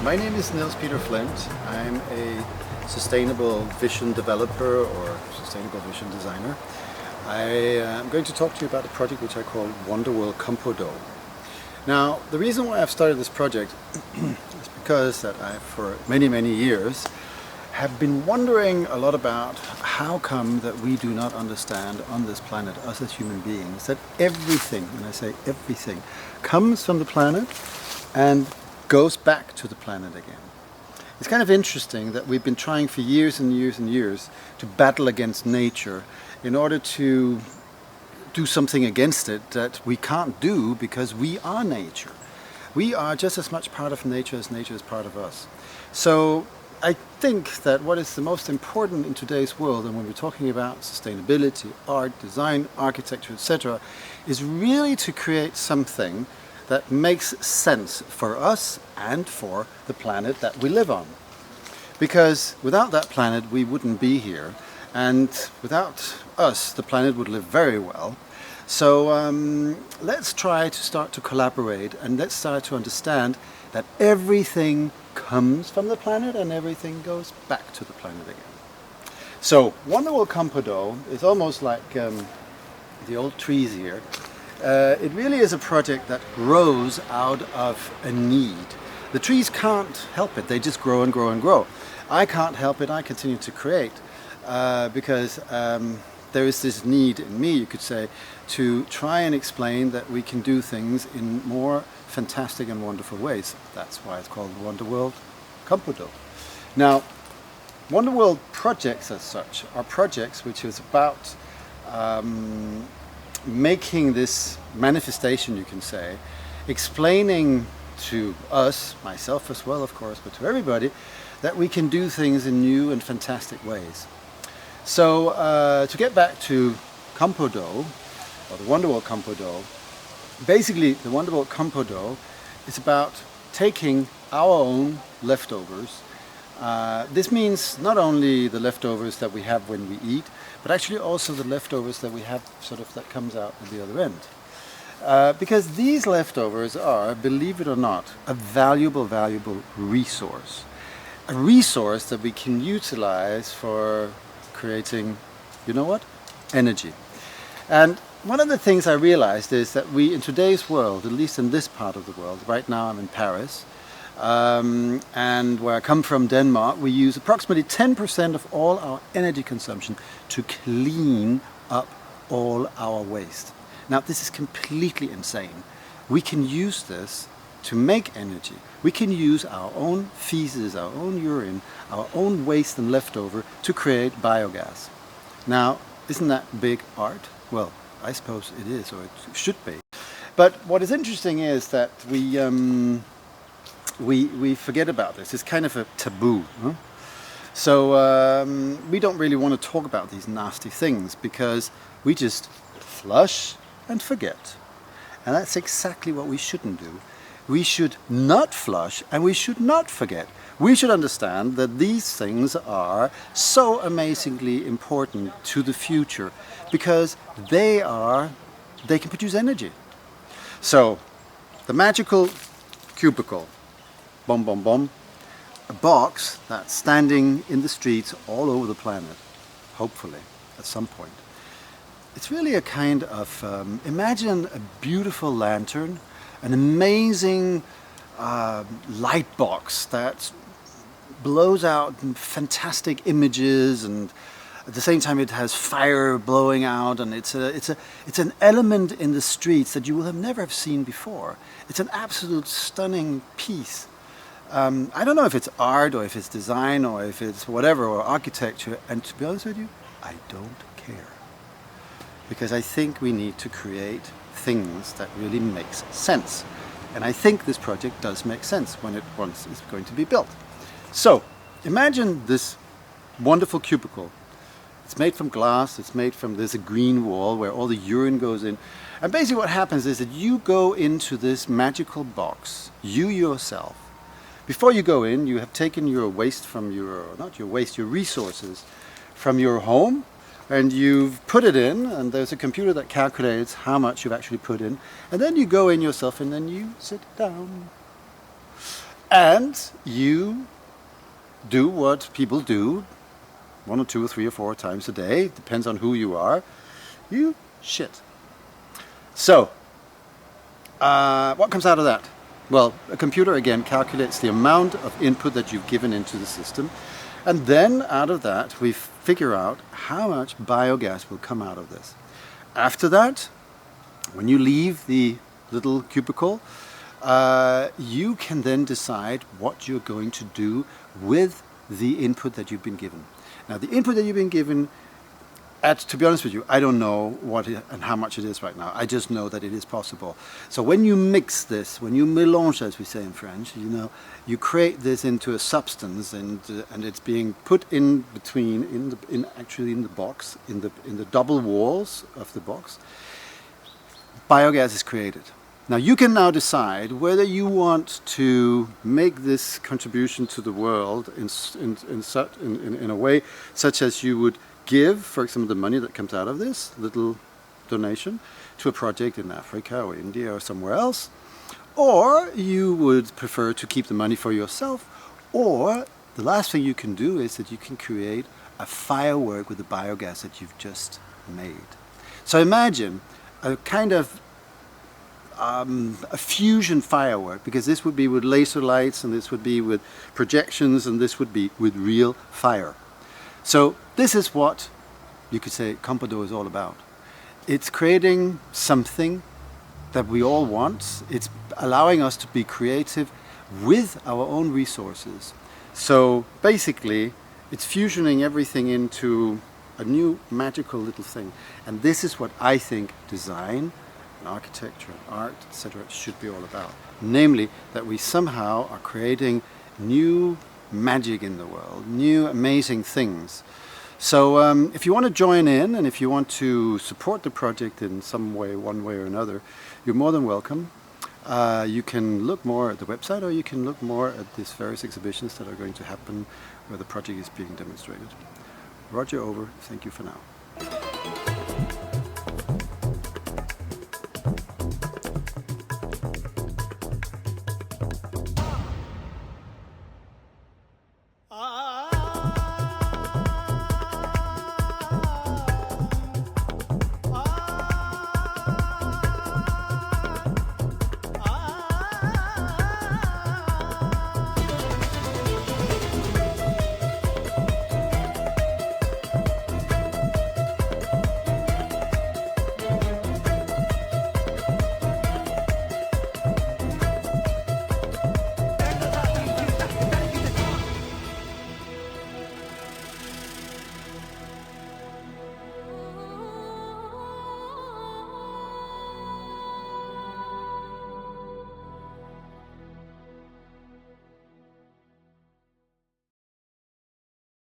My name is Niels Flint. I'm a sustainable vision developer or sustainable vision designer. I am going to talk to you about a project which I call WONDERWORLDCOMPOdo. Now, the reason why I've started this project is because that I, for many years, have been wondering a lot about how come that we do not understand on this planet, us as human beings, that everything, when I say everything, comes from the planet and goes back to the planet again. It's kind of interesting that we've been trying for years and years to battle against nature in order to do something against it that we can't do because we are nature. We are just as much part of nature as nature is part of us. So I think that what is the most important in today's world, and when we're talking about sustainability, art, design, architecture, etc., is really to create something that makes sense for us and for the planet that we live on. Because without that planet we wouldn't be here, and without us the planet would live very well. So let's try to start to collaborate, and let's start to understand that everything comes from the planet and everything goes back to the planet again. So WONDERWORLDCOMPOdo is almost like the old trees here. It really is a project that grows out of a need. The trees can't help it, they just grow and grow and grow. I can't help it, I continue to create because there is this need in me, you could say, to try and explain that we can do things in more fantastic and wonderful ways. That's why it's called WONDERWORLDCOMPOdo. Now, WONDERWORLD projects as such are projects which is about making this manifestation, you can say, explaining to us, myself as well of course, but to everybody, that we can do things in new and fantastic ways. So to get back to Compodo, or the WONDERWORLDCOMPOdo, basically the WONDERWORLDCOMPOdo is about taking our own leftovers. This means not only the leftovers that we have when we eat, but actually also the leftovers that we have sort of that comes out at the other end. Because these leftovers are, believe it or not, a valuable resource. A resource that we can utilize for creating, you know what? Energy. And one of the things I realized is that we, in today's world, at least in this part of the world, right now I'm in Paris, and where I come from, Denmark, we use approximately 10% of all our energy consumption to clean up all our waste. Now, this is completely insane. We can use this to make energy. We can use our own feces, our own urine, our own waste and leftover to create biogas. Now, isn't that big art? Well, I suppose it is, or it should be. But what is interesting is that we forget about this. It's kind of a taboo. Huh? So we don't really want to talk about these nasty things because we just flush and forget. And that's exactly what we shouldn't do. We should not flush and we should not forget. We should understand that these things are so amazingly important to the future because they can produce energy. So the magical cubicle, bom bom bom, a box that's standing in the streets all over the planet, hopefully at some point. It's really a kind of, imagine a beautiful lantern, an amazing light box that blows out fantastic images, and at the same time it has fire blowing out, and it's an element in the streets that you will have never have seen before. It's an absolute stunning piece. I don't know if it's art or if it's design or if it's whatever, or architecture, and to be honest with you, I don't care. Because I think we need to create things that really makes sense. And I think this project does make sense when it once is going to be built. So, imagine this wonderful cubicle. It's made from glass, it's made from, there's a green wall where all the urine goes in. And basically what happens is that you go into this magical box, you yourself. Before you go in, you have taken your waste from your, not your waste, your resources from your home, and you've put it in, and there's a computer that calculates how much you've actually put in, and then you go in yourself and then you sit down. And you do what people do 1 or 2 or 3 or 4 times a day, depends on who you are. You shit. So, what comes out of that? Well, a computer again calculates the amount of input that you've given into the system, and then out of that we figure out how much biogas will come out of this. After that, when you leave the little cubicle, you can then decide what you're going to do with the input that you've been given. Now, the input that you've been given, to be honest with you, I don't know what and how much it is right now. I just know that it is possible. So when you mix this, when you mélange, as we say in French, you create this into a substance, and it's being put in between, actually in the box, in the double walls of the box. Biogas is created. Now you can now decide whether you want to make this contribution to the world in a way such as you would give, for example, the money that comes out of this little donation to a project in Africa or India or somewhere else, or you would prefer to keep the money for yourself, or the last thing you can do is that you can create a firework with the biogas that you've just made. So imagine a kind of a fusion firework, because this would be with laser lights, and this would be with projections, and this would be with real fire. So this is what you could say COMPOdo is all about. It's creating something that we all want. It's allowing us to be creative with our own resources. So basically, it's fusioning everything into a new magical little thing. And this is what I think design, and architecture, and art, etc. should be all about. Namely, that we somehow are creating new magic in the world, new amazing things. So if you want to join in, and if you want to support the project in some way, one way or another, you're more than welcome. You can look more at the website, or you can look more at these various exhibitions that are going to happen where the project is being demonstrated. Roger over. Thank you for now.